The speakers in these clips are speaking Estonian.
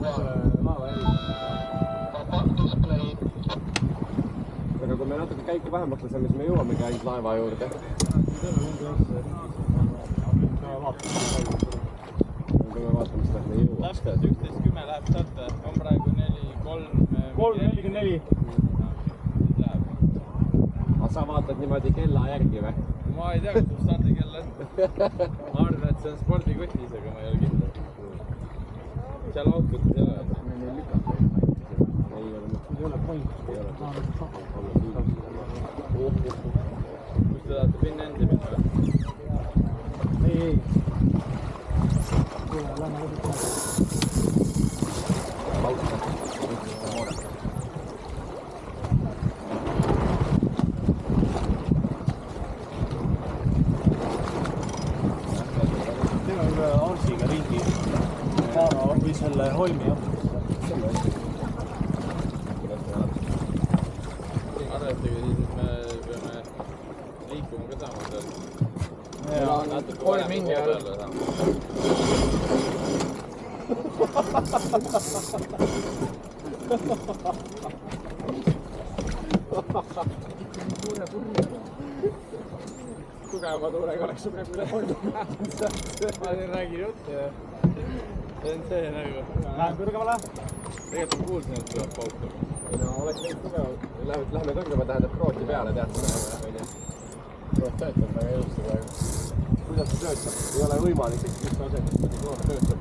laeva aga kui me natuke käiku vähemaks laseme, siis me jõuamegi ainult laeva juurde. Kui me vaatame seda, et me jõuame. Täpselt 11.10 läheb sealt, on praegu 3.44. Aga sa vaatad niimoodi kella järgi või? Ma ei tea, kus stardikell on. Ma arvan, et see on spordikotis, aga ma ei ole kindel. Seal autot ei ole. Ei ole point. Ei ole. Kus te tahate pinna endi minna? Ei. Kuule, lähme lõpuks. Teeme üle Arsiga ringi. Paara või selle Holmi jahtisse. Arvestage siis, et me peame liikuma ka saama seal. Natuke Kolm mingi all. Tugeva tuurega oleks praegu üle polnud. Ma siin räägin juttu ja see on see nagu. Lähen kõrgemale. Tegelikult on kuulsin, et tuleb pautama. No oleks neid tugeva. Lähme kõrgema tähendab krooti peale, tead seda. Kroot töötab väga ilusti praegu. Kuidas see töötab? Ei ole võimalik, et mis asjad, et kroot töötab.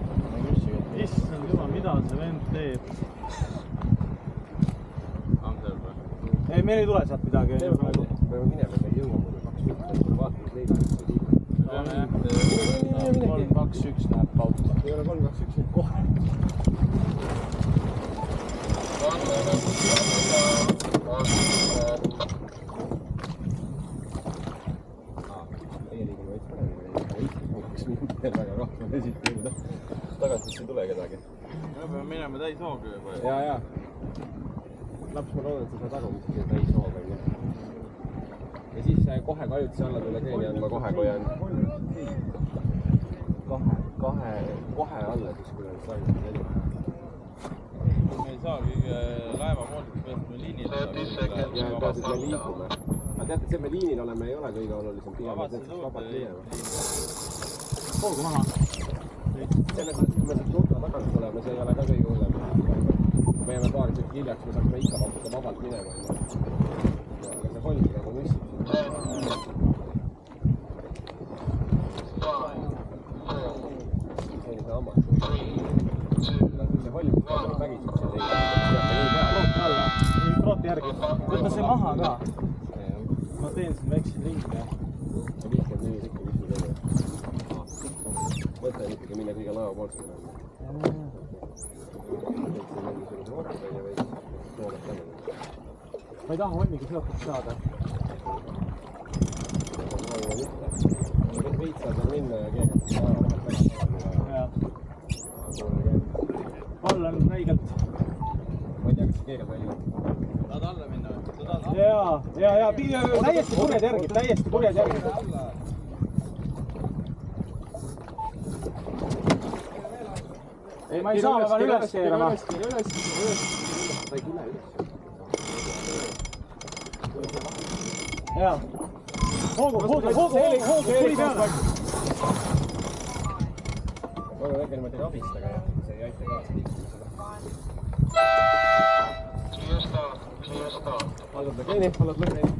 Issand jumal, mida see vend teeb? Amsel või? Ei, meil ei tule sealt midagi. Me peame minema, me jõuame 2 minutit, kui vaatame leida üldse liiga. 3-2-1 läheb paut. Ei ole 3-2-1 kohe. Meie liigume veits paremini. Väga rahva esitanud. Tagantist ei tule kedagi. Me peame minema täis hooga juba. Jaa. Laps, ma loodan, et sa saad aru, mis see täis hoog on. Ja siis kohe kajutisi alla tule keeni andma kohe, kui on kohe alla, siis kui on saanud edu. Me ei saa kõige laeva moodust pealt me liinile. Ja pead, et me liigume. Aga teate, see me liinil oleme ei ole kõige olulisem. Pigem me teeks vabalt minema. Hoogu maha. Selles mõttes, kui me siit nurka tagasi tuleme, see ei ole ka kõige hullem. Kui me jääme paari tükki hiljaks, me saaksime ikka vabalt minema. Aga see holm nagu müssib. Sellise hammas. See holm vägiseb seal ei alla. Krooti järgi. Võta see maha ka. Ma teen siin väikse ringi. 50 mingi ikka mis teeme. Mõte on ikkagi minna kõige laeva poolt sinna. Ma ei taha holmiga seotud saada. Veits saad veel minna ja keegelt laeva vahelt väga. All on räigelt. Ma ei tea, kas see keegelt välja. Tahad alla minna või? Jaa. Täiesti kurjad järgi. Ei, ma ei saa, ma pean üles keerama. Ta ei tule üles. Jaa. Hoogu, tuli peale. Palun äkki niimoodi rabistage, see ei aita kaasa liikumisele. Haldab keeni, haldab lõhkeeni.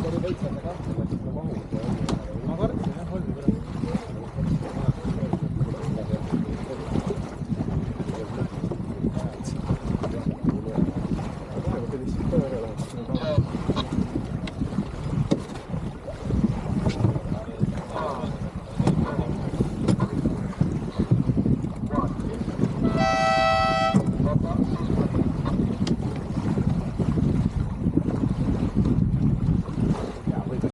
See oli veits enda kahtlema.